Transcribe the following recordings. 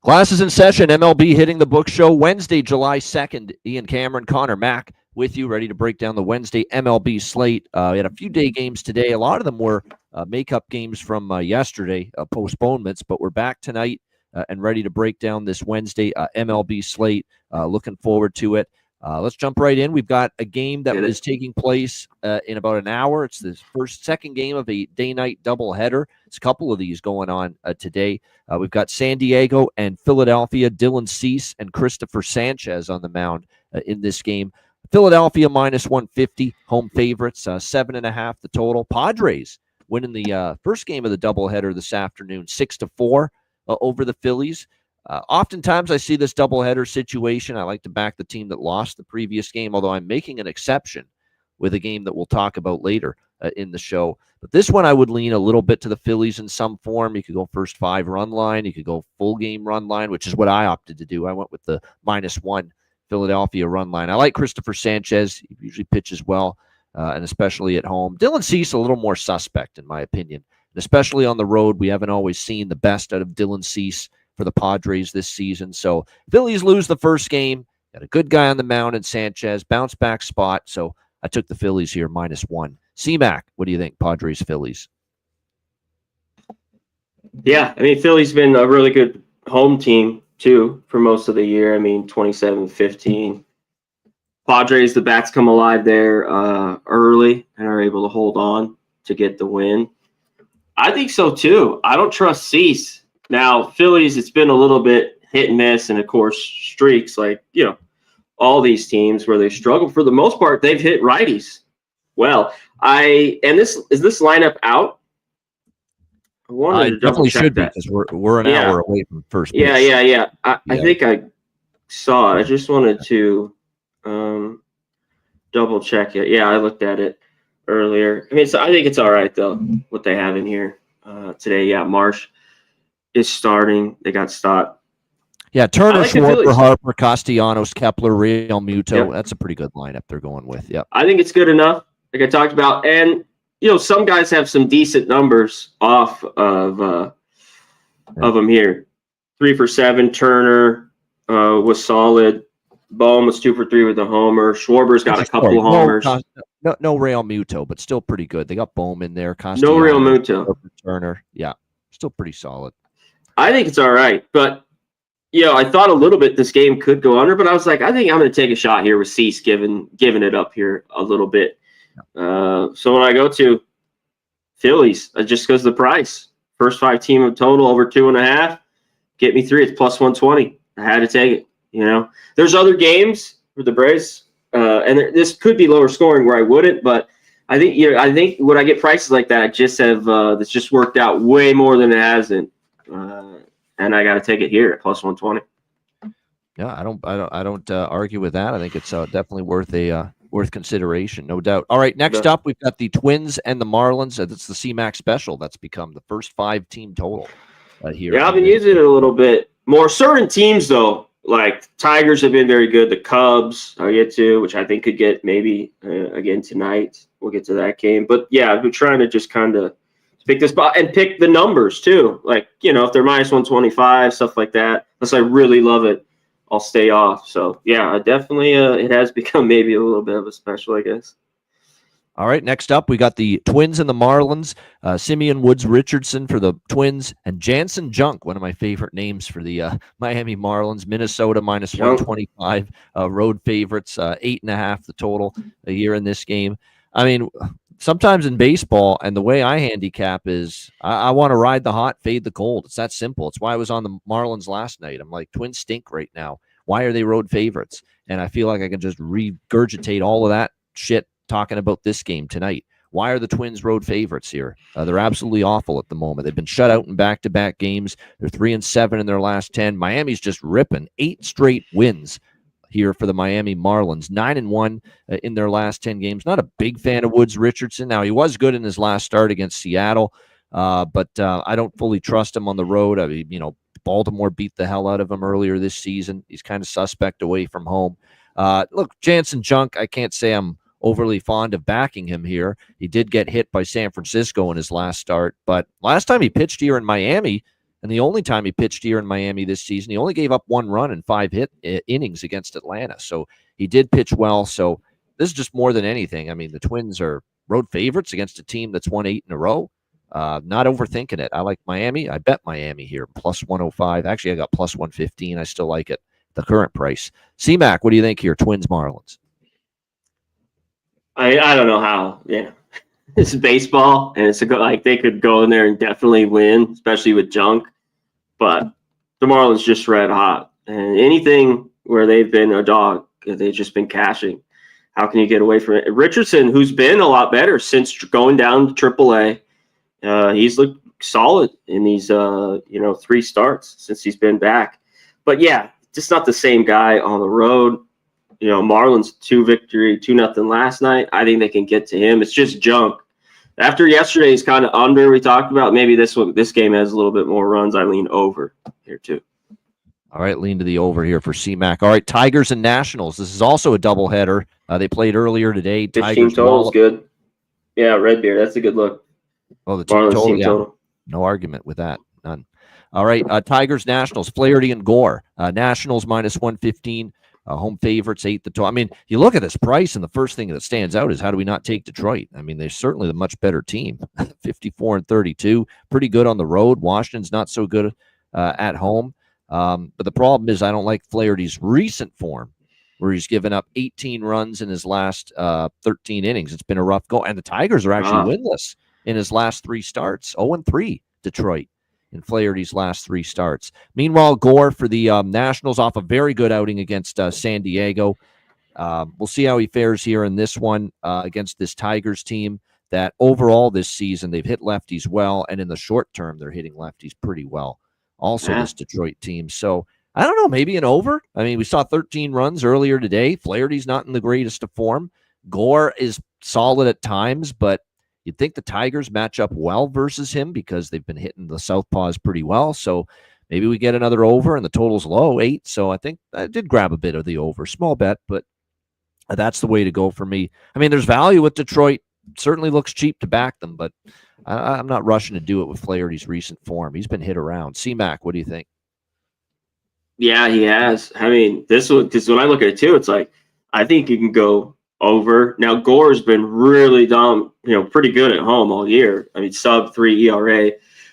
Classes in session, MLB Hitting the Book Show, Wednesday, July 2nd. Ian Cameron, Connor Mack with you, ready to break down the Wednesday MLB slate. We had a few day games today. A lot of them were makeup games from yesterday, postponements, but we're back tonight and ready to break down this Wednesday MLB slate. Looking forward to it. Let's jump right in. We've got a game that is taking place in about an hour. It's the second game of a day-night doubleheader. There's a couple of these going on today. We've got San Diego and Philadelphia, Dylan Cease and Christopher Sanchez on the mound in this game. Philadelphia minus 150, home favorites, 7.5 the total. Padres winning the first game of the doubleheader this afternoon, 6-4 over the Phillies. Oftentimes I see this doubleheader situation. I like to back the team that lost the previous game, although I'm making an exception with a game that we'll talk about later in the show. But this one I would lean a little bit to the Phillies in some form. You could go first 5-run line. You could go full game run line, which is what I opted to do. I went with the -1 Philadelphia run line. I like Christopher Sanchez. He usually pitches well, and especially at home. Dylan Cease, a little more suspect, in my opinion. And especially on the road, we haven't always seen the best out of Dylan Cease for the Padres this season. So Phillies lose the first game. Got a good guy on the mound in Sanchez, bounce back spot. So I took the Phillies here -1. C-Mac, what do you think? Padres, Phillies. Yeah, I mean, Philly's been a really good home team too for most of the year. I mean, 27-15. Padres, the bats come alive there early and are able to hold on to get the win. I think so too. I don't trust Cease. Now, Phillies, it's been a little bit hit and miss, and of course, streaks like, all these teams where they struggle. For the most part, they've hit righties well. Is this lineup out? I wanted to definitely should that. be because we're an hour away from first base. Yeah. I think I saw it. I just wanted to double check it. Yeah, I looked at it earlier. I mean, I think it's all right though what they have in here today. Yeah, Marsh is starting. They got Stott. Yeah, Turner, Schwarber, Harper, Castellanos, Kepler, Real Muto. Yep. That's a pretty good lineup they're going with. Yeah, I think it's good enough, like I talked about. And, some guys have some decent numbers off of them here. 3 for 7. Turner was solid. Bohm was 2 for 3 with a homer. Schwarber's got a couple of homers. No Real Muto, but still pretty good. They got Bohm in there. No Real Muto. Turner. Yeah, still pretty solid. I think it's all right, but I thought a little bit this game could go under, but I was like, I think I'm going to take a shot here with Cease, giving it up here a little bit. So when I go to Phillies, it just goes the price. First 5 team of total over 2.5. Get me 3. It's +120. I had to take it. There's other games for the Braves, and this could be lower scoring where I wouldn't, but I think when I get prices like that, I just have it's just worked out way more than it hasn't. And I got to take it here at +120. Yeah, I don't argue with that. I think it's definitely worth consideration, no doubt. All right, next up we've got the Twins and the Marlins. That's the C-Mac special. That's become the first 5 team total here. Yeah, I've been using it a little bit more. Certain teams though, like Tigers have been very good. The Cubs I'll get to, which I think could get maybe again tonight. We'll get to that game. But yeah, I've been trying to just kind of pick this spot and pick the numbers too. Like, if they're -125, stuff like that. Unless I really love it, I'll stay off. So yeah, definitely it has become maybe a little bit of a special, I guess. All right, next up, we got the Twins and the Marlins. Simeon Woods Richardson for the Twins and Jansen Junk, one of my favorite names for the Miami Marlins. Minnesota -125, road favorites, 8.5 the total here in this game. I mean, sometimes in baseball, and the way I handicap is I want to ride the hot, fade the cold. It's that simple. It's why I was on the Marlins last night. I'm like, Twins stink right now. Why are they road favorites? And I feel like I can just regurgitate all of that shit talking about this game tonight. Why are the Twins road favorites here? They're absolutely awful at the moment. They've been shut out in back-to-back games. They're 3-7 in their last 10. Miami's just ripping 8 straight wins here for the Miami Marlins. 9-1 in their last 10 games. Not a big fan of Woods Richardson. Now, he was good in his last start against Seattle, but I don't fully trust him on the road. I mean, Baltimore beat the hell out of him earlier this season. He's kind of suspect away from home. Look, Jansen Junk, I can't say I'm overly fond of backing him here. He did get hit by San Francisco in his last start, but last time he pitched here in Miami, And the only time he pitched here in Miami this season, he only gave up 1 run in 5 innings against Atlanta. So he did pitch well. So this is just more than anything. I mean, the Twins are road favorites against a team that's won 8 in a row. Not overthinking it. I like Miami. I bet Miami here, plus 105. Actually, I got plus 115. I still like it, the current price. C-Mac, what do you think here? Twins, Marlins. I don't know how. Yeah, it's baseball, and it's like they could go in there and definitely win, especially with junk. But the Marlins just red hot, and anything where they've been a dog, they've just been cashing. How can you get away from it? Richardson, who's been a lot better since going down to AAA, he's looked solid in these 3 starts since he's been back. But yeah, just not the same guy on the road. Marlins 2-0 last night. I think they can get to him. It's just junk. After yesterday's kind of under we talked about, maybe this game has a little bit more runs. I lean over here too. All right, lean to the over here for C-Mac. All right, Tigers and Nationals. This is also a doubleheader. They played earlier today. Tigers total is good. Yeah, Red Beer. That's a good look. Oh, the team total. Yeah. No argument with that. None. All right, Tigers, Nationals. Flaherty and Gore. Nationals minus 115. Home favorites, 8 the total. I mean, you look at this price, and the first thing that stands out is how do we not take Detroit? I mean, they're certainly the much better team. 54-32, pretty good on the road. Washington's not so good at home. But the problem is I don't like Flaherty's recent form, where he's given up 18 runs in his last 13 innings. It's been a rough go. And the Tigers are actually winless in his last 3 starts. 0-3, Detroit, in Flaherty's last 3 starts. Meanwhile, Gore for the Nationals off a very good outing against San Diego. We'll see how he fares here in this one against this Tigers team that overall this season they've hit lefties well, and in the short term they're hitting lefties pretty well. Also, this Detroit team. So I don't know, maybe an over. I mean, we saw 13 runs earlier today. Flaherty's not in the greatest of form. Gore is solid at times, but you'd think the Tigers match up well versus him because they've been hitting the southpaws pretty well. So maybe we get another over, and the total's low, 8. So I think I did grab a bit of the over. Small bet, but that's the way to go for me. I mean, there's value with Detroit. Certainly looks cheap to back them, but I'm not rushing to do it with Flaherty's recent form. He's been hit around. C-Mac, what do you think? Yeah, he has. I mean, this one, because when I look at it too, it's like I think you can go over. Now, Gore's been really pretty good at home all year. I mean, sub-3 ERA.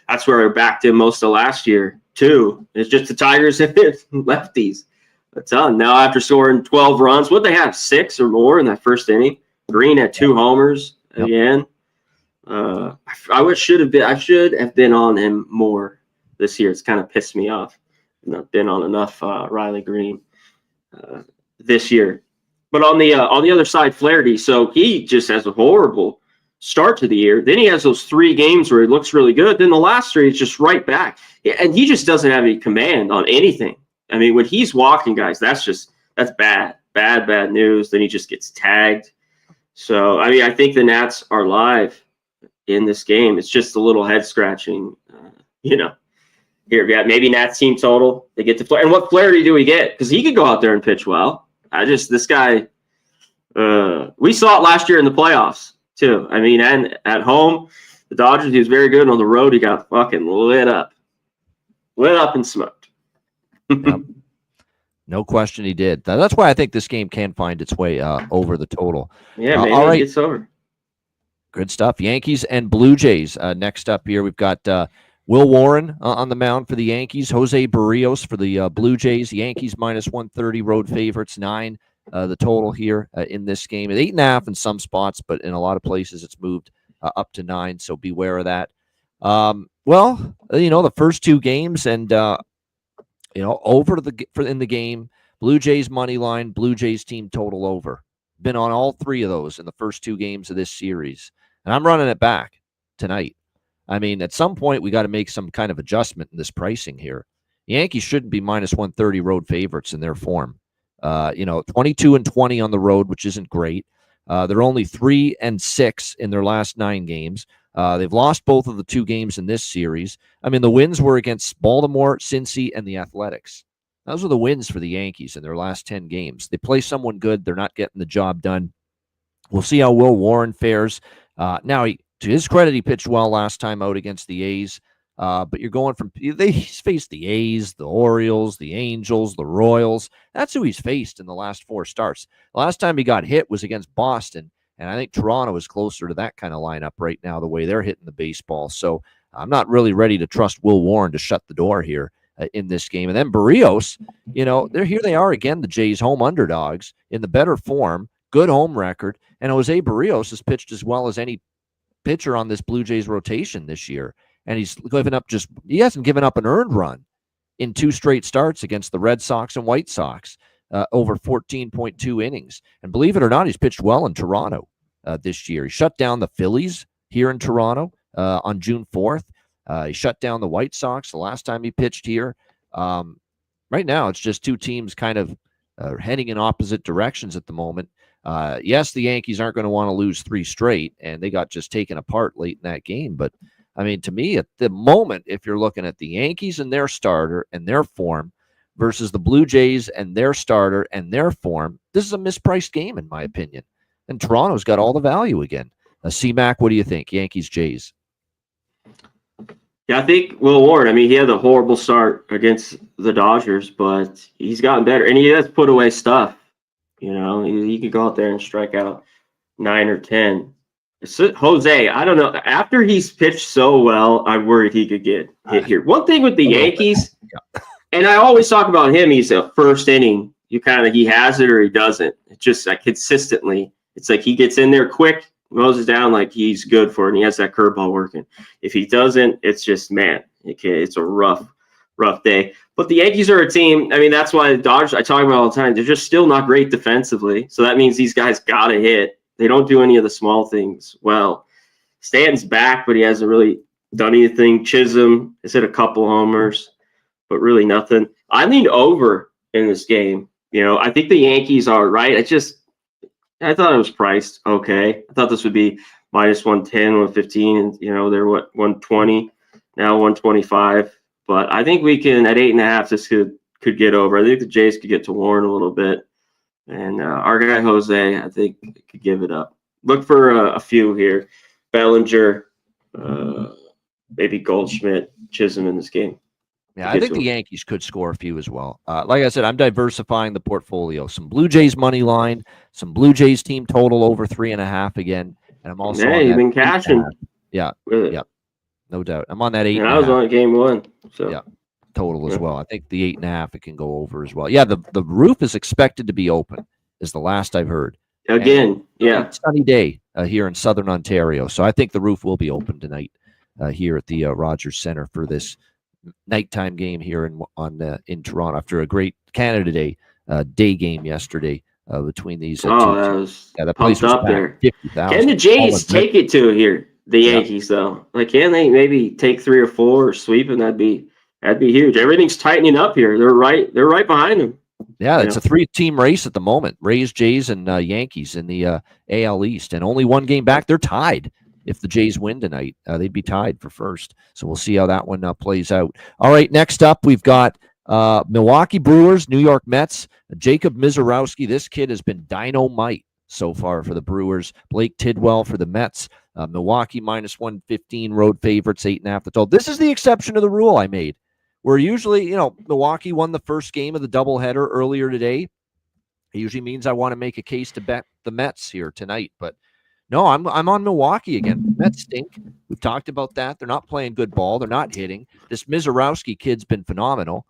That's where I backed him most of last year too. It's just the Tigers hit lefties a ton. Now, after scoring 12 runs, what they have, 6 or more in that first inning. Green had 2 homers again. I should have been on him more this year. It's kind of pissed me off. I've not been on enough Riley Green this year. But on the other side, Flaherty, so he just has a horrible start to the year. Then he has those 3 games where he looks really good. Then the last 3, it's just right back. And he just doesn't have any command on anything. I mean, when he's walking, guys, that's bad news. Then he just gets tagged. So, I mean, I think the Nats are live in this game. It's just a little head scratching, Here, yeah, maybe Nats team total. They get to Flaherty. And what Flaherty do we get? Because he could go out there and pitch well. This guy, we saw it last year in the playoffs too. I mean, and at home, the Dodgers, he was very good. On the road, he got fucking lit up and smoked. Yep. No question he did. That's why I think this game can find its way over the total. Yeah, maybe all right. It gets over. Good stuff. Yankees and Blue Jays. Next up here, we've got Will Warren on the mound for the Yankees. Jose Barrios for the Blue Jays. Yankees minus 130, road favorites, 9. The total here in this game at 8.5 in some spots, but in a lot of places it's moved up to 9. So beware of that. The first 2 games and over in the game, Blue Jays money line, Blue Jays team total over. Been on all 3 of those in the first 2 games of this series, and I'm running it back tonight. I mean, at some point, we got to make some kind of adjustment in this pricing here. The Yankees shouldn't be minus 130 road favorites in their form. 22-20 on the road, which isn't great. They're only 3-6 in their last 9 games. They've lost both of the 2 games in this series. I mean, the wins were against Baltimore, Cincy, and the Athletics. Those are the wins for the Yankees in their last 10 games. They play someone good. They're not getting the job done. We'll see how Will Warren fares. Now, to his credit, he pitched well last time out against the A's. But you're going from he's faced the A's, the Orioles, the Angels, the Royals. That's who he's faced in the last 4 starts. The last time he got hit was against Boston, and I think Toronto is closer to that kind of lineup right now, the way they're hitting the baseball. So I'm not really ready to trust Will Warren to shut the door here in this game. And then Barrios, they are again, the Jays home underdogs in the better form, good home record, and Jose Barrios has pitched as well as any pitcher on this Blue Jays rotation this year. And he hasn't given up an earned run in 2 straight starts against the Red Sox and White Sox, over 14.2 innings. And believe it or not, he's pitched well in Toronto this year. He shut down the Phillies here in Toronto on June 4th. He shut down the White Sox the last time he pitched here. Right now, it's just 2 teams kind of heading in opposite directions at the moment. Yes, the Yankees aren't going to want to lose 3 straight, and they got just taken apart late in that game. But I mean, to me, at the moment, if you're looking at the Yankees and their starter and their form versus the Blue Jays and their starter and their form, this is a mispriced game, in my opinion. And Toronto's got all the value again. C-Mac, what do you think? Yankees, Jays? Yeah, I think Will Warren, I mean, he had a horrible start against the Dodgers, but he's gotten better. And he has put away stuff. He could go out there and strike out 9 or 10. Jose, I don't know. After he's pitched so well, I'm worried he could get hit here. One thing with the Yankees, and I always talk about him, he's a first inning. He has it or he doesn't. It's just like consistently. It's like he gets in there quick, mows it down like he's good for it, and he has that curveball working. If he doesn't, it's just, man, it's a rough day. But the Yankees are a team. I mean, that's why the Dodgers, I talk about all the time, they're just still not great defensively. So that means these guys got to hit. They don't do any of the small things well. Stanton's back, but he hasn't really done anything. Chisholm has hit a couple homers, but really nothing. I leaned over in this game. I think the Yankees are right. I thought it was priced okay. I thought this would be minus 110, 115, and they're 120, now 125. But I think we can at 8.5. This could get over. I think the Jays could get to Warren a little bit. And our guy Jose, I think, could give it up. Look for a few here: Bellinger, maybe Goldschmidt, Chisholm in this game. Yeah, I think the Yankees could score a few as well. Like I said, I'm diversifying the portfolio. Some Blue Jays money line, some Blue Jays team total over 3.5 again, and I'm also you've been cashing. Yeah, really. Yeah, no doubt. I'm on that 8. And I was on game 1, so yeah. Total as well. I think the 8.5 it can go over as well. Yeah, the roof is expected to be open, is the last I've heard. Again, yeah, sunny day here in Southern Ontario, so I think the roof will be open tonight here at the Rogers Center for this nighttime game here in Toronto after a great Canada Day day game yesterday between these. That place was up there. 50,000. Can the Jays take it to here? The Yankees though, can they maybe take 3 or 4 or sweep, and that'd be huge. Everything's tightening up here. They're right behind them. Yeah, it's a 3-team race at the moment. Rays, Jays, and Yankees in the AL East, and only 1 game back. They're tied. If the Jays win tonight, they'd be tied for first. So we'll see how that one plays out. All right, next up, we've got Milwaukee Brewers, New York Mets. Jacob Mizorowski, this kid has been dynamite so far for the Brewers. Blake Tidwell for the Mets. Milwaukee minus 115, road favorites, 8.5 the total. This is the exception to the rule I made, where usually, Milwaukee won the first game of the doubleheader earlier today. It usually means I want to make a case to bet the Mets here tonight, but no, I'm on Milwaukee again. The Mets stink. We've talked about that. They're not playing good ball. They're not hitting. This Mizorowski kid's been phenomenal.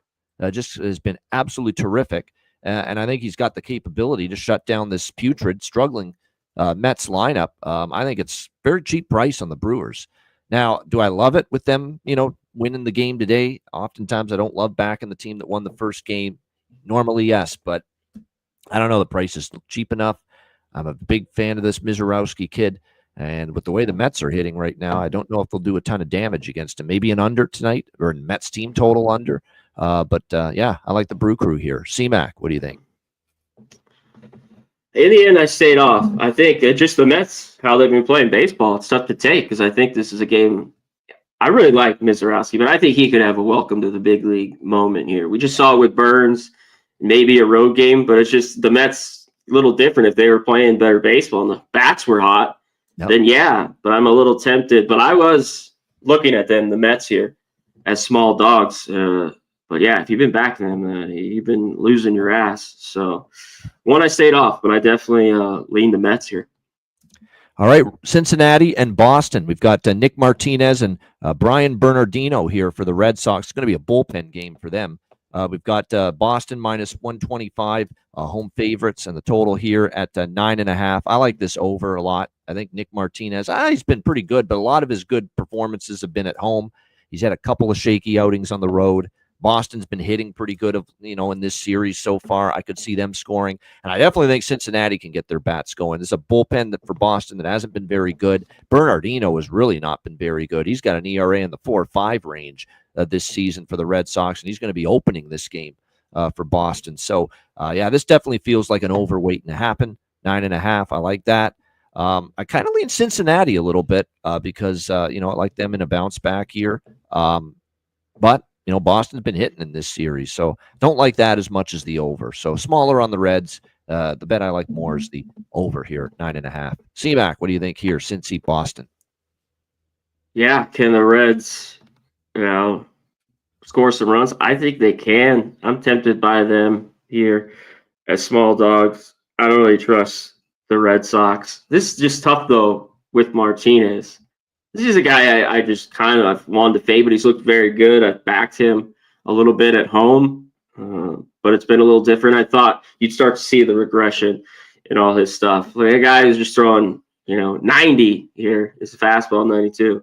Just has been absolutely terrific, and I think he's got the capability to shut down this putrid, struggling Mets lineup. I think it's very cheap price on the Brewers. Now, do I love it with them, winning the game today? Oftentimes I don't love backing the team that won the first game. Normally, yes, but I don't know. The price is cheap enough. I'm a big fan of this Mizorowski kid, and with the way the Mets are hitting right now, I don't know if they'll do a ton of damage against him. Maybe an under tonight, or a Mets team total under. But I like the Brew Crew here. C-Mac, what do you think? In the end, I stayed off. I think just the Mets, how they've been playing baseball, it's tough to take because I think this is a game. I really like Mizorowski, but I think he could have a welcome to the big league moment here. We just saw it with Burns, maybe a road game, but it's just the Mets a little different. If they were playing better baseball and the bats were hot, then yeah, but I'm a little tempted. But I was looking at them, the Mets here. as small dogs. But yeah, if you've been backing them, you've been losing your ass. So one I stayed off, but I definitely lean the Mets here. All right, Cincinnati and Boston. We've got Nick Martinez and Brian Bernardino here for the Red Sox. It's going to be a bullpen game for them. We've got Boston minus 125 home favorites, and the total here at 9.5. I like this over a lot. I think Nick Martinez, he's been pretty good, but a lot of his good performances have been at home. He's had a couple of shaky outings on the road. Boston's been hitting pretty good, in this series so far. I could see them scoring, and I definitely think Cincinnati can get their bats going. There's a bullpen for Boston that hasn't been very good. Bernardino has really not been very good. He's got an ERA in the 4.5 range this season for the Red Sox, and he's going to be opening this game for Boston. So, this definitely feels like an overweight to happen. 9.5. I like that. I kind of lean Cincinnati a little bit because I like them in a bounce back here. But Boston's been hitting in this series, so don't like that as much as the over. So smaller on the Reds. The bet I like more is the over here at 9.5. C-Mac, what do you think here? Cincy, Boston. Yeah, can the Reds, score some runs? I think they can. I'm tempted by them here as small dogs. I don't really trust the Red Sox. This is just tough though with Martinez. This is a guy I just kind of wanted to fade, but he's looked very good. I've backed him a little bit at home, but it's been a little different. I thought you'd start to see the regression in all his stuff. Like a guy who's just throwing, 90 here. His fastball, 92,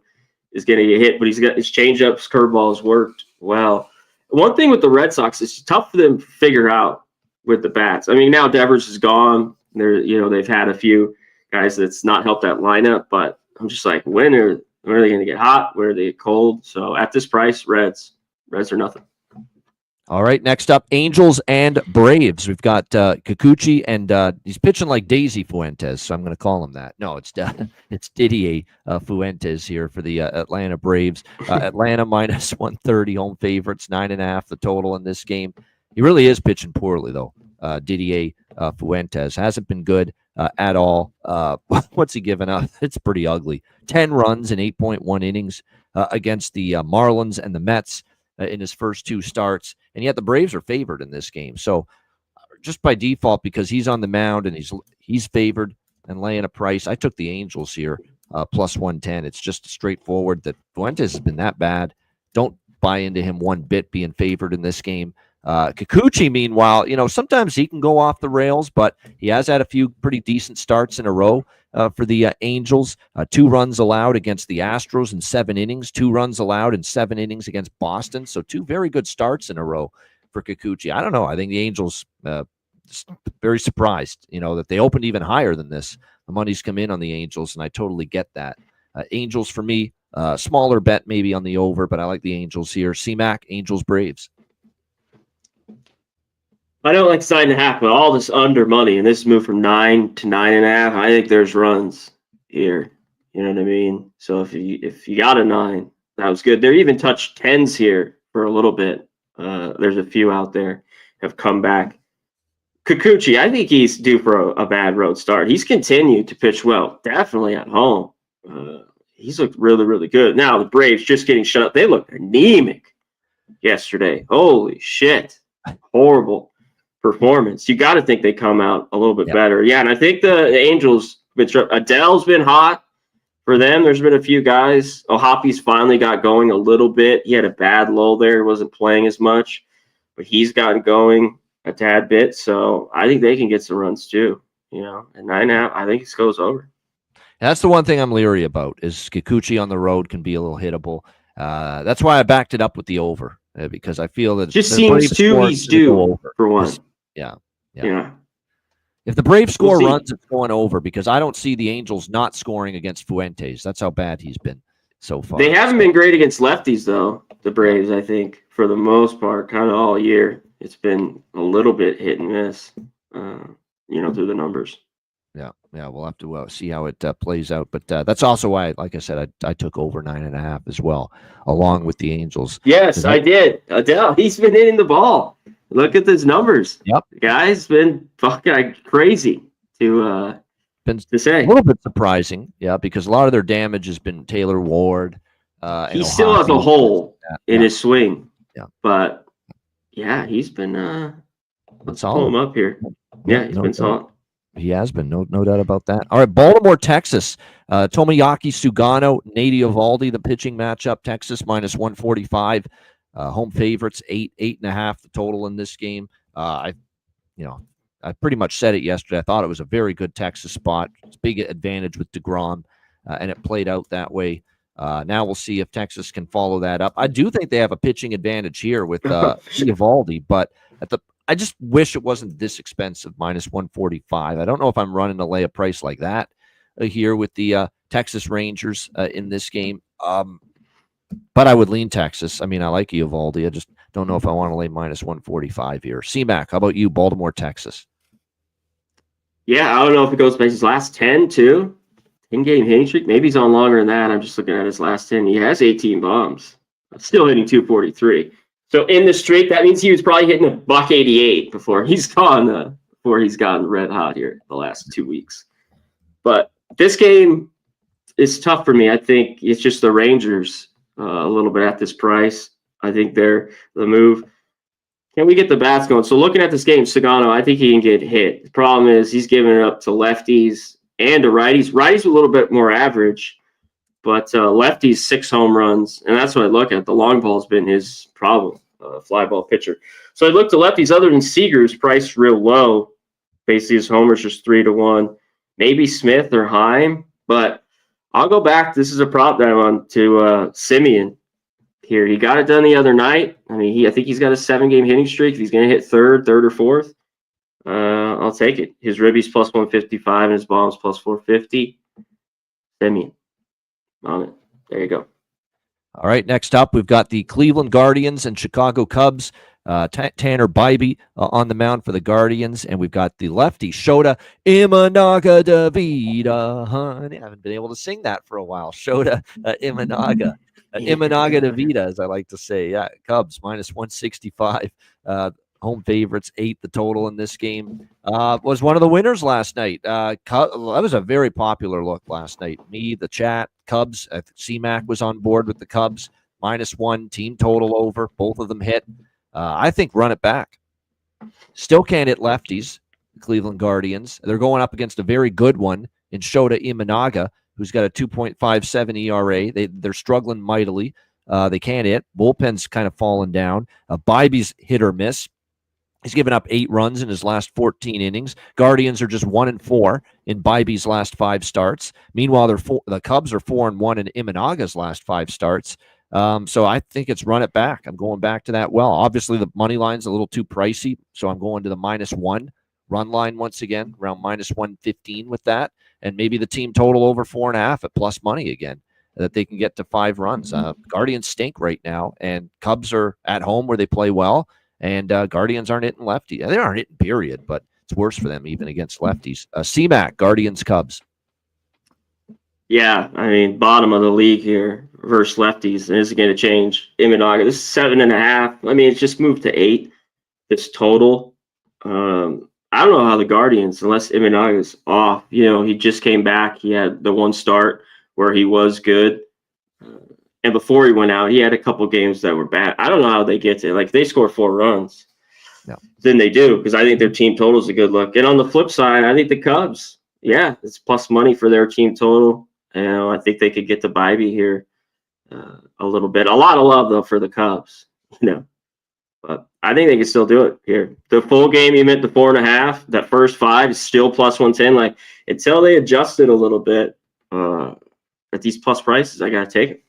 is going to get hit, but he's got his changeups, curveballs worked well. One thing with the Red Sox, it's tough for them to figure out with the bats. I mean, now Devers is gone. They've had a few guys that's not helped that lineup, but I'm just like, when are they going to get hot? Where are they cold? So at this price, Reds are nothing. All right, next up, Angels and Braves. We've got Kikuchi, and he's pitching like Daisy Fuentes, so I'm going to call him that. No, it's Didier Fuentes here for the Atlanta Braves. Atlanta minus 130 home favorites, 9.5 the total in this game. He really is pitching poorly, though. Didier Fuentes hasn't been good at all. What's he given up? It's pretty ugly. 10 runs in 8.1 innings against the Marlins and the Mets in his first two starts, and yet the Braves are favored in this game. So just by default, because he's on the mound and he's favored and laying a price, I took the Angels here plus 110. It's just straightforward that Fuentes has been that bad. Don't buy into him one bit being favored in this game. Kikuchi, meanwhile, sometimes he can go off the rails, but he has had a few pretty decent starts in a row for the Angels. 2 runs allowed against the Astros in 7 innings, 2 runs allowed in 7 innings against Boston. So 2 very good starts in a row for Kikuchi. I don't know. I think the Angels very surprised, that they opened even higher than this. The money's come in on the Angels, and I totally get that. Angels for me, smaller bet maybe on the over, but I like the Angels here. C-Mac, Angels, Braves. I don't like 9.5, but all this under money, and this moved from 9 to 9.5. I think there's runs here. You know what I mean? So if you got a 9, that was good. They're even touched 10s here for a little bit. There's a few out there have come back. Kikuchi, I think he's due for a bad road start. He's continued to pitch well, definitely at home. He's looked really, really good. Now the Braves just getting shut up. They looked anemic yesterday. Holy shit. Horrible performance. You got to think they come out a little bit better. Yeah, and I think the Angels, Adele's been hot for them. There's been a few guys. O'Hoppy's finally got going a little bit. He had a bad lull there. He wasn't playing as much, but he's gotten going a tad bit. So I think they can get some runs too. At 9.5, I think it goes over. That's the one thing I'm leery about is Kikuchi on the road can be a little hittable. That's why I backed it up with the over because I feel that just seems too he's due for one. Yeah. If the Braves score runs, it's going over because I don't see the Angels not scoring against Fuentes. That's how bad he's been so far. They haven't been great against lefties, though, the Braves, I think, for the most part, kind of all year. It's been a little bit hit and miss, through the numbers. Yeah, we'll have to see how it plays out. But that's also why, like I said, I took over 9.5 as well, along with the Angels. Yes, I did. Adele, he's been hitting the ball. Look at his numbers. Yep. The guy's been fucking crazy to say. A little bit surprising, because a lot of their damage has been Taylor Ward, He still has a hole in his swing. Yeah. But, yeah, he's been let's pull him up here. Yeah, he's been solid. He has been, no doubt about that. All right, Baltimore, Texas. Tomoyaki Sugano, Nady Eovaldi, the pitching matchup. Texas minus 145. Home favorites, 8.5 the total in this game. I pretty much said it yesterday. I thought it was a very good Texas spot. It's a big advantage with DeGrom, and it played out that way. Now we'll see if Texas can follow that up. I do think they have a pitching advantage here with Eovaldi, but I just wish it wasn't this expensive, minus 145. I don't know if I'm running to lay a price like that here with the Texas Rangers in this game. But I would lean Texas. I mean, I like Eovaldi. I just don't know if I want to lay minus 145 here. C-Mac, how about you, Baltimore, Texas? Yeah, I don't know if it goes by his last 10, too. 10-game hitting streak. Maybe he's on longer than that. I'm just looking at his last 10. He has 18 bombs. Still hitting 243. So in the streak, that means he was probably hitting a $188 before he's gone red hot here the last 2 weeks. But this game is tough for me. I think it's just the Rangers a little bit at this price. I think they're the move. Can we get the bats going? So looking at this game, Sugano, I think he can get hit. The problem is he's giving it up to lefties and to righties. Righties a little bit more average. But lefties, 6 home runs, and that's what I look at. The long ball's been his problem, fly ball pitcher. So I looked at lefties other than Seager's priced real low. Basically, his homer's just 3-1. Maybe Smith or Heim, but I'll go back. This is a prop that I'm on to Simeon here. He got it done the other night. I mean, I think he's got a 7-game hitting streak. If he's going to hit third or fourth, I'll take it. His ribbies plus 155 and his bombs plus 450. Simeon. On it. There you go. All right, next up, we've got the Cleveland Guardians and Chicago Cubs. Tanner Bybee on the mound for the Guardians, and we've got the lefty Shota Imanaga Davida. Honey, I haven't been able to sing that for a while. Shota Imanaga. Imanaga Davida, as I like to say. Yeah, Cubs minus 165. Home favorites, 8 the total in this game. Was one of the winners last night. That was a very popular look last night. Me, the chat, Cubs. C-Mac was on board with the Cubs. -1, team total over. Both of them hit. I think run it back. Still can't hit lefties, the Cleveland Guardians. They're going up against a very good one in Shota Imanaga, who's got a 2.57 ERA. They're struggling mightily. They can't hit. Bullpen's kind of fallen down. Bybee's hit or miss. He's given up 8 runs in his last 14 innings. Guardians are just 1-4 in Bybee's last 5 starts. Meanwhile, the Cubs are 4-1 in Imanaga's last 5 starts. So I think it's run it back. I'm going back to that well. Obviously, the money line's a little too pricey, so I'm going to the -1 run line once again, around -115 with that. And maybe the team total over 4.5 at plus money again, that they can get to 5 runs. Guardians stink right now, and Cubs are at home where they play well. And Guardians aren't hitting lefty. They aren't hitting, period, but it's worse for them even against lefties. C-Mac, Guardians, Cubs. Yeah, I mean, bottom of the league here versus lefties. And this is going to change. Imanaga, this is 7.5. I mean, it's just moved to 8. This total. I don't know how the Guardians, unless Imanaga's off. He just came back. He had the one start where he was good. And before he went out, he had a couple games that were bad. I don't know how they get to it. Like, they score 4 runs. No. Then they do, because I think their team total is a good look. And on the flip side, I think the Cubs, yeah, it's plus money for their team total. I think they could get to Bybee here a little bit. A lot of love, though, for the Cubs. But I think they can still do it here. The full game, you meant the 4.5. That first 5 is still plus 110. Like, until they adjust it a little bit at these plus prices, I got to take it.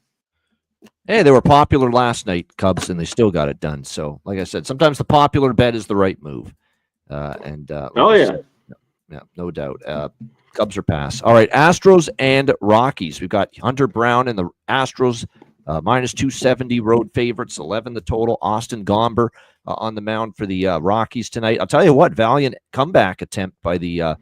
Hey, they were popular last night, Cubs, and they still got it done. So, like I said, sometimes the popular bet is the right move. Yeah, no doubt. Cubs are pass. All right, Astros and Rockies. We've got Hunter Brown and the Astros -270 road favorites, 11 the total. Austin Gomber on the mound for the Rockies tonight. I'll tell you what, valiant comeback attempt by the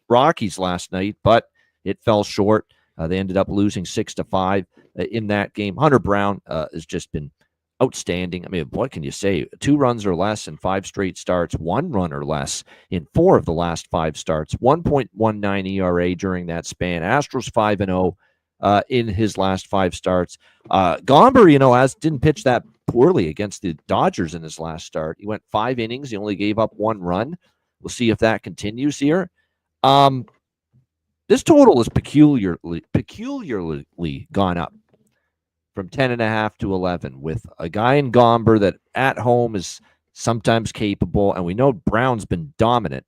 Rockies last night, but it fell short. They ended up losing 6-5 in that game. Hunter Brown has just been outstanding. I mean, what can you say? 2 runs or less in 5 straight starts, 1 run or less in 4 of the last 5 starts, 1.19 ERA during that span. Astros 5-0. in his last 5 starts. Gomber, didn't pitch that poorly against the Dodgers in his last start. He went 5 innings. He only gave up 1 run. We'll see if that continues here. This total is peculiarly gone up from 10.5 to 11 with a guy in Gomber that at home is sometimes capable, and we know Brown's been dominant.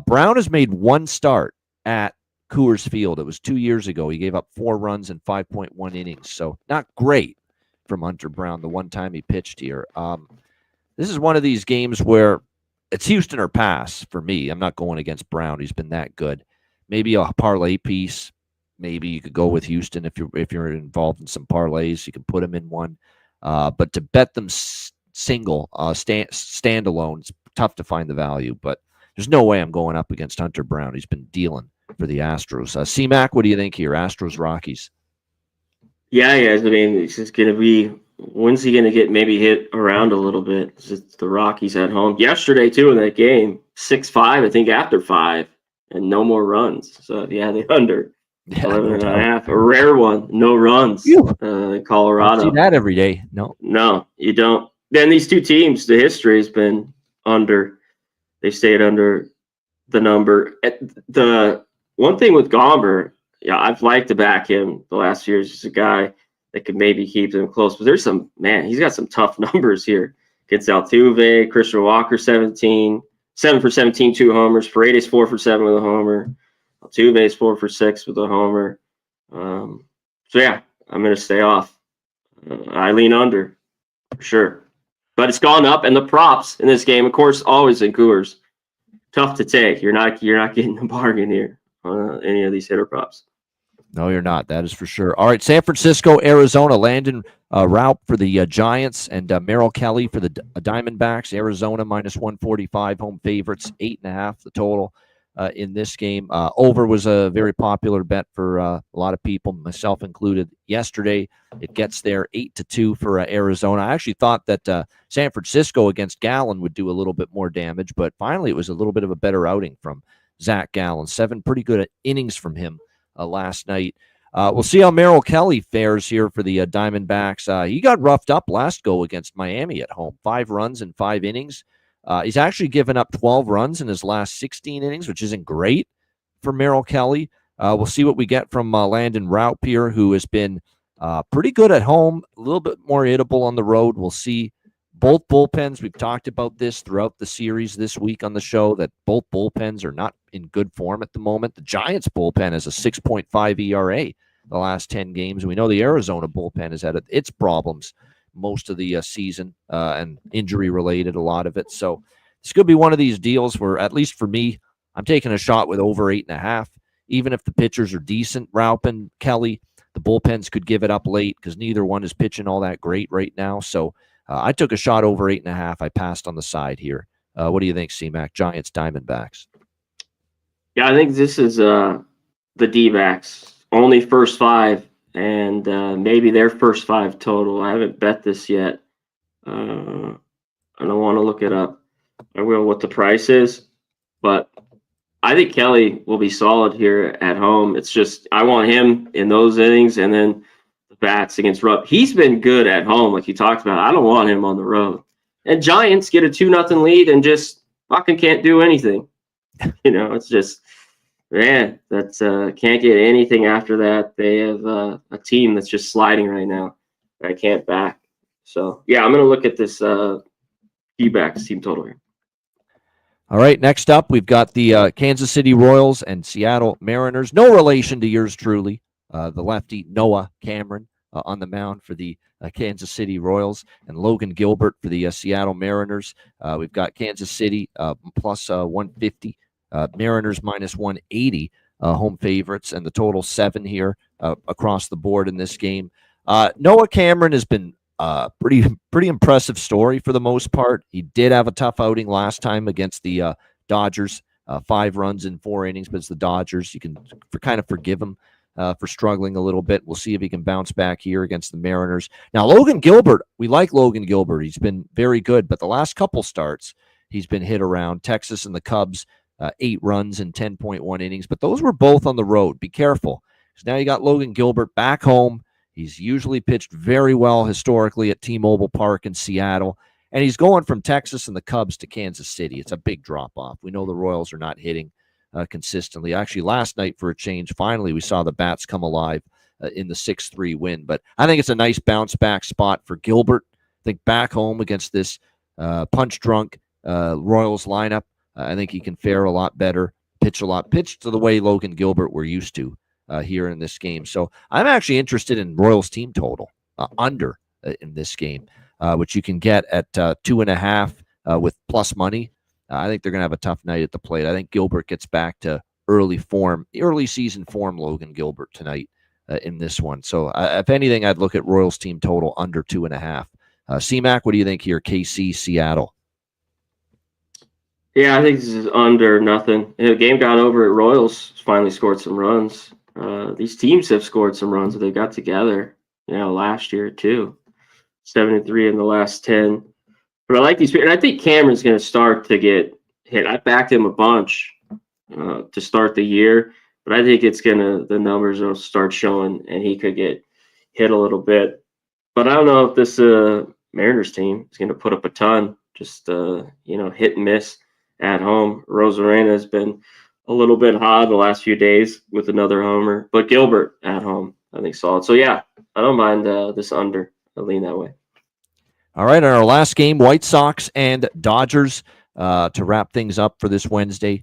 Brown has made 1 start at Coors Field. It was 2 years ago. He gave up 4 runs in 5.1 innings, so not great from Hunter Brown the one time he pitched here. This is one of these games where it's Houston or pass for me. I'm not going against Brown. He's been that good. Maybe a parlay piece. Maybe you could go with Houston if you're involved in some parlays. You can put them in one. But to bet them single, standalone, it's tough to find the value. But there's no way I'm going up against Hunter Brown. He's been dealing for the Astros. C-Mac, what do you think here? Astros, Rockies. Yeah. I mean, it's just going to be, when's he going to get maybe hit around a little bit? It's the Rockies at home. Yesterday, too, in that game, 6-5, I think, after 5, and no more runs. So, yeah, the under. 11.5, a rare one, no runs in Colorado. Don't see that every day. No, you don't. Then these two teams, the history has been under. They stayed under the number. The one thing with Gomber, I've liked to back him the last few years. He's a guy that could maybe keep them close. But there's he's got some tough numbers here. Gets Altuve, Christian Walker, 7 for 17, 2 homers. Paredes 4 for 7 with a homer. Altuve's 4 for 6 with a homer. I'm going to stay off. I lean under for sure. But it's gone up, and the props in this game, of course, always in Coors. Tough to take. You're not getting a bargain here on any of these hitter props. No, you're not. That is for sure. All right, San Francisco, Arizona. Landon Raup for the Giants and Merrill Kelly for the Diamondbacks. Arizona minus 145, home favorites, 8.5 the total in this game. Over was a very popular bet for a lot of people, myself included, yesterday. It gets there 8-2 for Arizona. I actually thought that San Francisco against Gallen would do a little bit more damage, but finally it was a little bit of a better outing from Zach Gallen. 7 pretty good innings from him last night. We'll see how Merrill Kelly fares here for the Diamondbacks. He got roughed up last go against Miami at home. 5 runs in 5 innings. He's actually given up 12 runs in his last 16 innings, which isn't great for Merrill Kelly. We'll see what we get from Landon Raup here, who has been pretty good at home, a little bit more hittable on the road. We'll see. Both bullpens, we've talked about this throughout the series this week on the show, that both bullpens are not in good form at the moment. The Giants bullpen has a 6.5 ERA the last 10 games. We know the Arizona bullpen has had its problems most of the season and injury-related, a lot of it. So this could be one of these deals where, at least for me, I'm taking a shot with over 8.5. Even if the pitchers are decent, Raup and Kelly, the bullpens could give it up late because neither one is pitching all that great right now. So I took a shot over 8.5. I passed on the side here. What do you think, C-Mac? Giants, Diamondbacks. Yeah, I think this is the D-backs. Only first 5, and maybe their first 5 total. I haven't bet this yet. I don't want to look it up. I will what the price is, but I think Kelly will be solid here at home. It's just I want him in those innings, and then the bats against Rupp. He's been good at home, like you talked about. I don't want him on the road. And Giants get a 2-0 lead and just fucking can't do anything. It's just, man, that's can't get anything after that. They have a team that's just sliding right now. I can't back. So, yeah, I'm going to look at this D-backs team total here. All right, next up, we've got the Kansas City Royals and Seattle Mariners. No relation to yours truly, the lefty Noah Cameron on the mound for the Kansas City Royals, and Logan Gilbert for the Seattle Mariners. We've got Kansas City plus 150, Mariners minus 180, home favorites, and the total 7 here across the board in this game. Noah Cameron has been pretty impressive story for the most part. He did have a tough outing last time against the Dodgers, 5 runs in 4 innings, but it's the Dodgers. You can kind of forgive him for struggling a little bit. We'll see if he can bounce back here against the Mariners. Now, Logan Gilbert, we like Logan Gilbert. He's been very good, but the last couple starts, he's been hit around. Texas and the Cubs, 8 runs in 10.1 innings, but those were both on the road. Be careful, So now you got Logan Gilbert back home. He's usually pitched very well historically at T-Mobile Park in Seattle. And he's going from Texas and the Cubs to Kansas City. It's a big drop-off. We know the Royals are not hitting consistently. Actually, last night, for a change, finally we saw the bats come alive in the 6-3 win. But I think it's a nice bounce-back spot for Gilbert. I think back home against this punch-drunk Royals lineup, I think he can fare a lot better, pitch to the way Logan Gilbert we're used to here in this game. So I'm actually interested in Royals team total under in this game, which you can get at 2.5 with plus money. I think they're going to have a tough night at the plate. I think Gilbert gets back to early season form, Logan Gilbert tonight in this one. So if anything, I'd look at Royals team total under 2.5. C-Mac, what do you think here? KC, Seattle. Yeah, I think this is under nothing. The game got over at Royals, finally scored some runs. These teams have scored some runs that they got together, last year too. 7-3 in the last 10. But I like these, and I think Cameron's going to start to get hit. I backed him a bunch to start the year, but I think the numbers will start showing, and he could get hit a little bit. But I don't know if this Mariners team is going to put up a ton, just hit and miss at home. Rosarena has been a little bit hot the last few days with another homer, but Gilbert at home, I think solid. So yeah, I don't mind this under. I'll lean that way. All right, on our last game, White Sox and Dodgers to wrap things up for this Wednesday.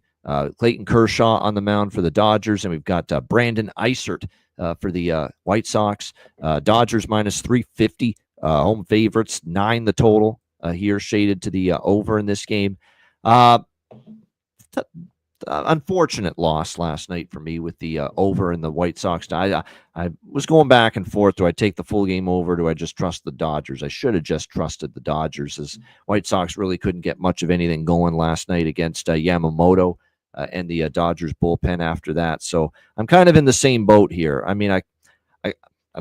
Clayton Kershaw on the mound for the Dodgers, and we've got Brandon Eisert for the White Sox. Dodgers minus 350, home favorites, 9 the total here, shaded to the over in this game. Unfortunate loss last night for me with the over in the White Sox. I was going back and forth. Do I take the full game over? Do I just trust the Dodgers? I should have just trusted the Dodgers, as White Sox really couldn't get much of anything going last night against Yamamoto and the Dodgers bullpen after that. So I'm kind of in the same boat here. I mean, I'd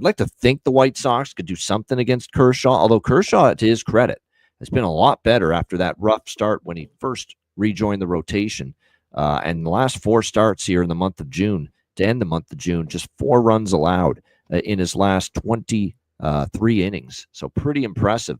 like to think the White Sox could do something against Kershaw, although Kershaw, to his credit, has been a lot better after that rough start when he first rejoined the rotation. And the last 4 starts here in the month of June, to end the month of June, just 4 runs allowed in his last 23 innings. So pretty impressive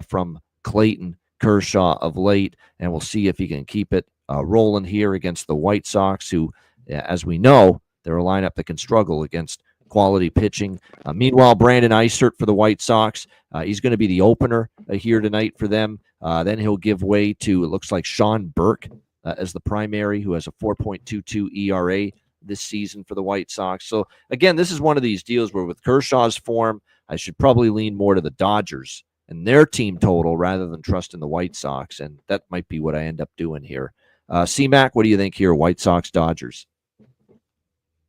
from Clayton Kershaw of late. And we'll see if he can keep it rolling here against the White Sox, who, as we know, they're a lineup that can struggle against quality pitching. Meanwhile, Brandon Eisert for the White Sox, he's going to be the opener here tonight for them. Then he'll give way to, it looks like, Sean Burke as the primary, who has a 4.22 ERA this season for the White Sox. So, again, this is one of these deals where with Kershaw's form, I should probably lean more to the Dodgers and their team total rather than trust in the White Sox, and that might be what I end up doing here. C-Mac, what do you think here, White Sox, Dodgers?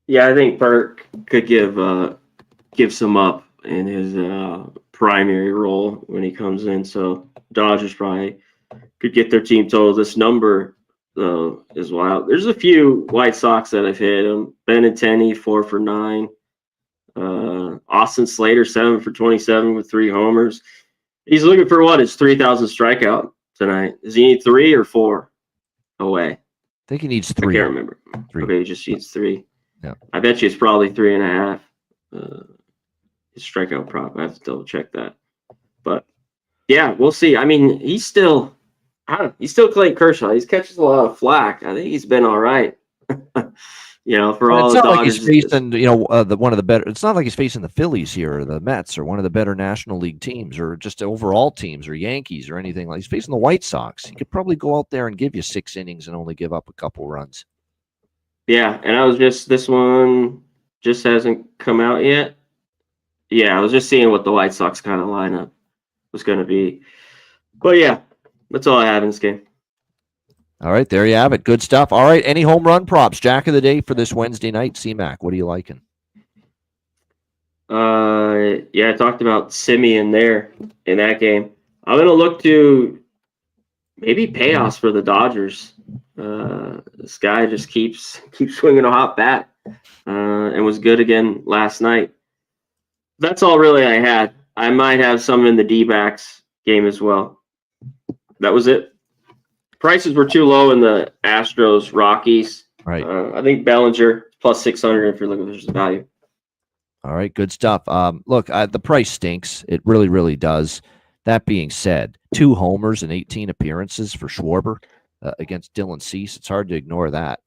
Yeah, I think Burke could give some up in his primary role when he comes in. So Dodgers probably could get their team total. This number is wild. There's a few White Sox that have hit him. Benintendi 4 for 9. Austin Slater 7 for 27 with 3 homers. He's looking for what? His 3,000 strikeout tonight. Does he need 3 or 4 away? I think he needs 3. I can't remember. 3. Okay, he just needs 3. Yeah. I bet you it's probably 3.5. His strikeout prop. I have to double check that. But yeah, we'll see. I mean, he's still Clayton Kershaw. He catches a lot of flack. I think he's been all right. For all it's the not like Dodgers. he's facing, one of the better. It's not like he's facing the Phillies here, or the Mets, or one of the better National League teams, or just overall teams, or Yankees, or anything like. He's facing the White Sox. He could probably go out there and give you 6 innings and only give up a couple runs. Yeah, and this one just hasn't come out yet. Yeah, I was just seeing what the White Sox kind of lineup was going to be. But yeah, that's all I have in this game. All right, there you have it. Good stuff. All right, any home run props? Jack of the day for this Wednesday night, C-Mac. What are you liking? Yeah, I talked about Simeon there in that game. I'm going to look to maybe payoffs for the Dodgers. This guy just keeps swinging a hot bat and was good again last night. That's all really I had. I might have some in the D-backs game as well. That was it. Prices were too low in the Astros, Rockies. Right. I think Bellinger plus 600 if you're looking for some value. All right, good stuff. Look, the price stinks. It really, really does. That being said, 2 homers and 18 appearances for Schwarber against Dylan Cease. It's hard to ignore that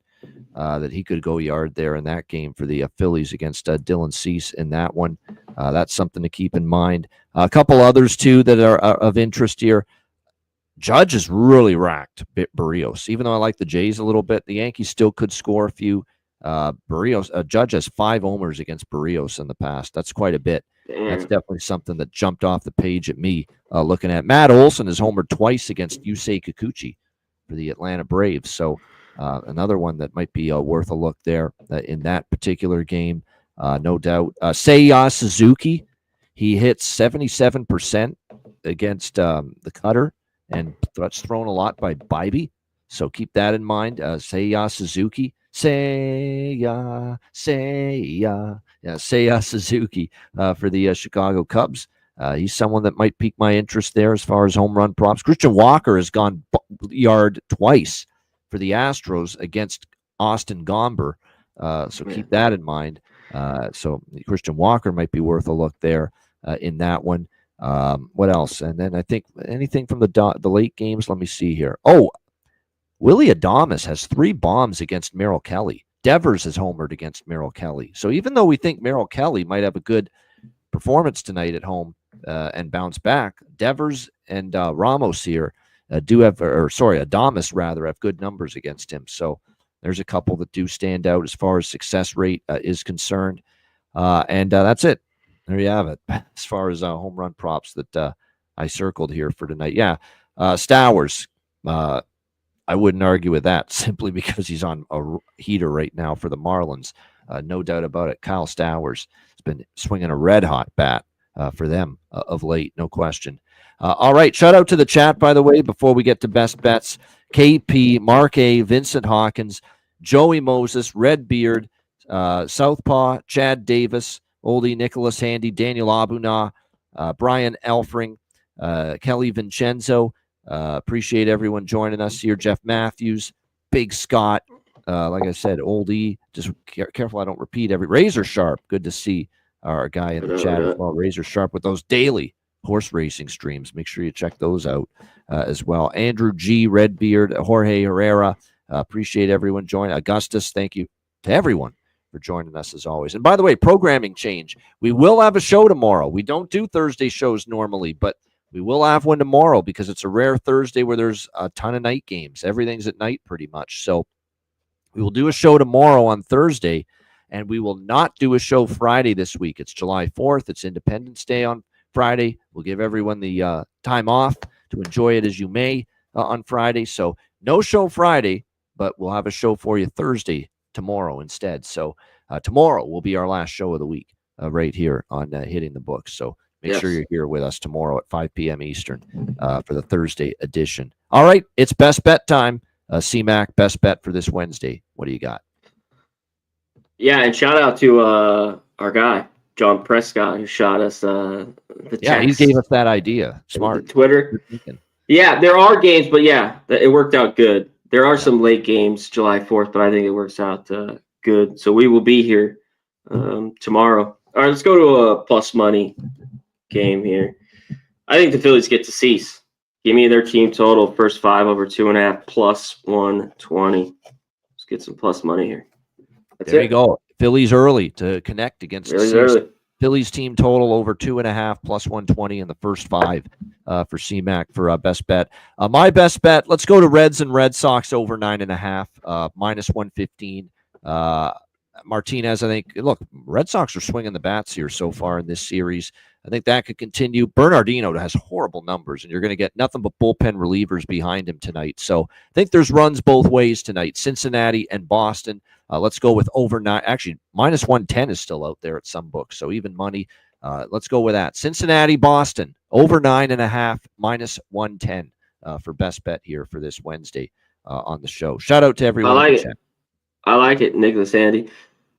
he could go yard there in that game for the Phillies against Dylan Cease in that one. That's something to keep in mind. A couple others, too, that are of interest here. Judge is really racked Barrios. Even though I like the Jays a little bit, the Yankees still could score a few. Barrios, Judge has 5 homers against Barrios in the past. That's quite a bit. Damn. That's definitely something that jumped off the page at me looking at. Matt Olson has homered twice against Yusei Kikuchi for the Atlanta Braves. So another one that might be worth a look there in that particular game, no doubt. Seiya Suzuki, he hits 77% against the cutter, and that's thrown a lot by Bybee. So keep that in mind. Seiya Suzuki. Seiya Suzuki for the Chicago Cubs. He's someone that might pique my interest there as far as home run props. Christian Walker has gone yard twice for the Astros against Austin Gomber. So keep that in mind. So Christian Walker might be worth a look there in that one. What else? And then I think anything from the late games. Let me see here. Oh, Willie Adames has 3 bombs against Merrill Kelly. Devers has homered against Merrill Kelly. So even though we think Merrill Kelly might have a good performance tonight at home and bounce back, Devers and Ramos here Adames rather have good numbers against him. So there's a couple that do stand out as far as success rate is concerned. And that's it. There you have it. As far as home run props that I circled here for tonight. Yeah. Stowers. I wouldn't argue with that simply because he's on a heater right now for the Marlins. No doubt about it. Kyle Stowers has been swinging a red-hot bat for them of late, no question. All right, shout out to the chat, by the way, before we get to best bets. KP, Mark A., Vincent Hawkins, Joey Moses, Redbeard, Southpaw, Chad Davis, Oldie, Nicholas Handy, Daniel Abuna, Brian Elfring, Kelly Vincenzo. Appreciate everyone joining us here. Jeff Matthews, Big Scott, like I said, Oldie. Just careful I don't repeat every. Razor Sharp, good to see our guy in the chat as well. Razor Sharp with those daily horse racing streams. Make sure you check those out as well. Andrew G, Redbeard, Jorge Herrera. Appreciate everyone joining. Augustus, thank you to everyone for joining us as always. And by the way, programming change. We will have a show tomorrow. We don't do Thursday shows normally, but we will have one tomorrow because it's a rare Thursday where there's a ton of night games. Everything's at night pretty much. So we will do a show tomorrow on Thursday, and we will not do a show Friday this week. It's July 4th. It's Independence Day on Friday. We'll give everyone the time off to enjoy it as you may on Friday. So no show Friday, but we'll have a show for you Thursday tomorrow instead. So tomorrow will be our last show of the week right here on Hitting the Books. So make sure you're here with us tomorrow at 5 p.m. Eastern for the Thursday edition. All right, it's best bet time. CMAC, best bet for this Wednesday. What do you got? Yeah, and shout out to our guy, John Prescott, who shot us the text. Yeah, he gave us that idea. Smart. Twitter. Yeah, there are games, but yeah, it worked out good. There are some late games, July 4th, but I think it works out good. So we will be here tomorrow. All right, let's go to a plus money game here. I think the Phillies get to Cease. Give me their team total, first 5 over 2.5, plus 120. Let's get some plus money here. There you go. Phillies early to connect against Cease. Early. Phillies team total over 2.5, plus 120 in the first 5 for CMAC for best bet. My best bet, let's go to Reds and Red Sox over 9.5, minus 115. Martinez, I think, look, Red Sox are swinging the bats here so far in this series. I think that could continue. Bernardino has horrible numbers, and you're going to get nothing but bullpen relievers behind him tonight. So I think there's runs both ways tonight, Cincinnati and Boston. Let's go with over 9. Actually, minus 110 is still out there at some books, so even money. Let's go with that. Cincinnati, Boston, over 9.5, minus 110 for best bet here for this Wednesday on the show. Shout out to everyone. I like it, Nicholas Andy.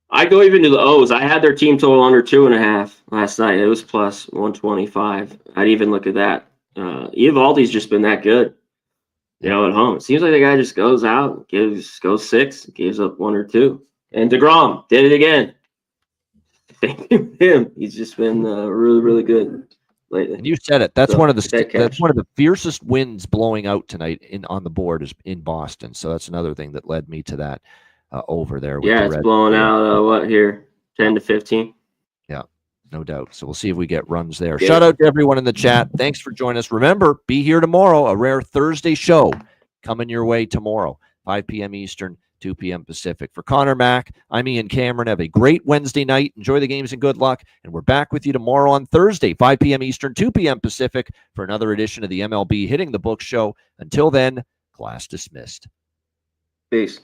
I go even to the O's. I had their team total under 2.5 last night. It was plus 125. I'd even look at that. Eovaldi's just been that good, at home. It seems like the guy just goes out, goes 6, gives up 1 or 2. And DeGrom did it again. thank him. He's just been really, really good lately. And you said it. That's So, one of the that that's catch. one of the fiercest winds blowing out tonight on the board is in Boston. So that's another thing that led me to that over there. With Yeah, the it's Reds blowing here. out what here, 10 to 15. Yeah, no doubt. So we'll see if we get runs there. Yeah. Shout out to everyone in the chat. Thanks for joining us. Remember, be here tomorrow. A rare Thursday show coming your way tomorrow, 5 p.m. Eastern, 2 p.m. Pacific. For Connor Mack, I'm Ian Cameron. Have a great Wednesday night. Enjoy the games and good luck. And we're back with you tomorrow on Thursday, 5 p.m. Eastern, 2 p.m. Pacific, for another edition of the MLB Hitting the Book Show. Until then, class dismissed. Peace.